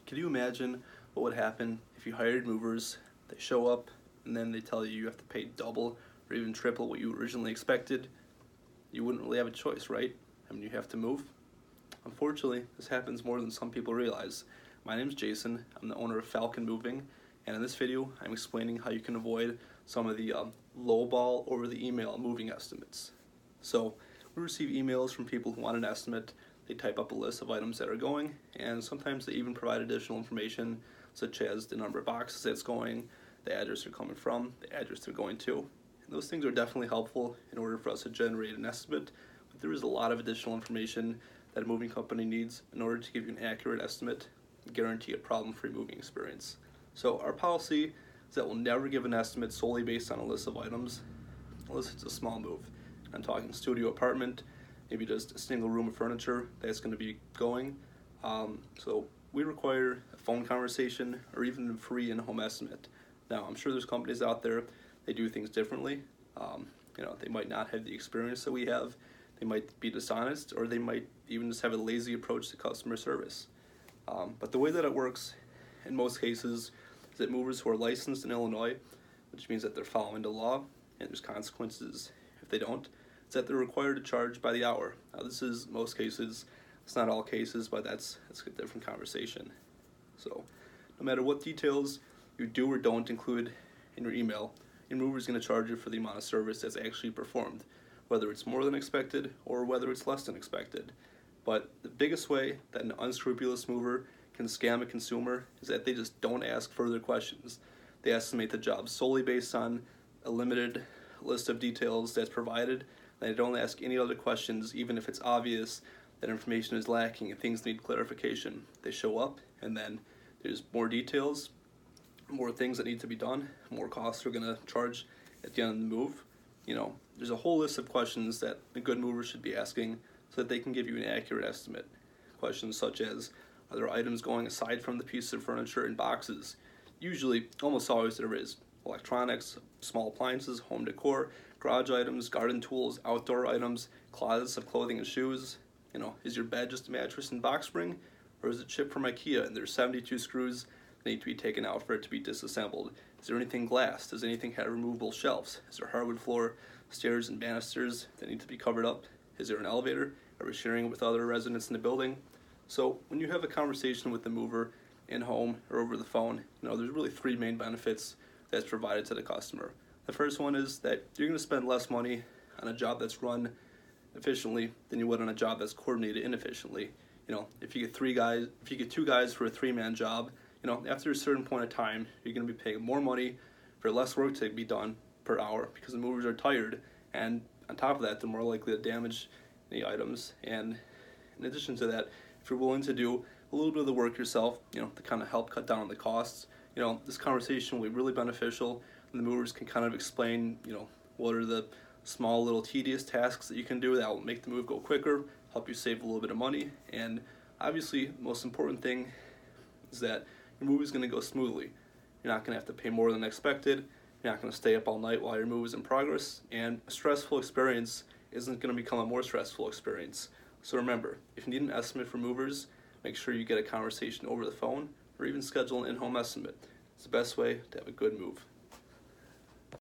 Can you imagine what would happen if you hired movers, they show up, and then they tell you have to pay double or even triple what you originally expected? You wouldn't really have a choice, right? I mean, you have to move. Unfortunately, this happens more than some people realize. My name is Jason. I'm the owner of Falcon Moving, and in this video, I'm explaining how you can avoid some of the lowball over the email moving estimates. So, we receive emails from people who want an estimate. They type up a list of items that are going, and sometimes they even provide additional information, such as the number of boxes that's going, the address they're coming from, the address they're going to. And those things are definitely helpful in order for us to generate an estimate, but there is a lot of additional information that a moving company needs in order to give you an accurate estimate and guarantee a problem-free moving experience. So our policy is that we'll never give an estimate solely based on a list of items, unless it's a small move. I'm talking studio apartment, maybe just a single room of furniture that's going to be going. So we require a phone conversation or even a free in-home estimate. Now, I'm sure there's companies out there, they do things differently. They might not have the experience that we have. They might be dishonest, or they might even just have a lazy approach to customer service. But the way that it works in most cases is that movers who are licensed in Illinois, which means that they're following the law and there's consequences if they don't, it's that they're required to charge by the hour. Now, this is most cases. It's not all cases, but that's a different conversation. So no matter what details you do or don't include in your email, your mover is going to charge you for the amount of service that's actually performed, whether it's more than expected or whether it's less than expected. But the biggest way that an unscrupulous mover can scam a consumer is that they just don't ask further questions. They estimate the job solely based on a limited list of details that's provided. They don't ask any other questions, even if it's obvious that information is lacking and things need clarification. They show up, and then there's more details, more things that need to be done, more costs they're going to charge at the end of the move. There's a whole list of questions that a good mover should be asking so that they can give you an accurate estimate. Questions such as, are there items going aside from the piece of furniture in boxes? Usually, almost always there is. Electronics, small appliances, home decor, garage items, garden tools, outdoor items, closets of clothing and shoes. Is your bed just a mattress and box spring, or is it shipped from IKEA and there's 72 screws that need to be taken out for it to be disassembled? Is there anything glass? Does anything have removable shelves? Is there hardwood floor, stairs, and banisters that need to be covered up? Is there an elevator? Are we sharing it with other residents in the building? So when you have a conversation with the mover in home or over the phone, there's really three main benefits that's provided to the customer. The first one is that you're going to spend less money on a job that's run efficiently than you would on a job that's coordinated inefficiently. If you get two guys for a three-man job, after a certain point of time, you're going to be paying more money for less work to be done per hour because the movers are tired, and on top of that, they're more likely to damage the items. And in addition to that, if you're willing to do a little bit of the work yourself, to kind of help cut down on the costs, this conversation will be really beneficial, and the movers can kind of explain, what are the small little tedious tasks that you can do that will make the move go quicker, help you save a little bit of money, and obviously the most important thing is that your move is going to go smoothly. You're not going to have to pay more than expected, you're not going to stay up all night while your move is in progress, and a stressful experience isn't going to become a more stressful experience. So remember, if you need an estimate for movers, make sure you get a conversation over the phone or even schedule an in-home estimate. It's the best way to have a good move.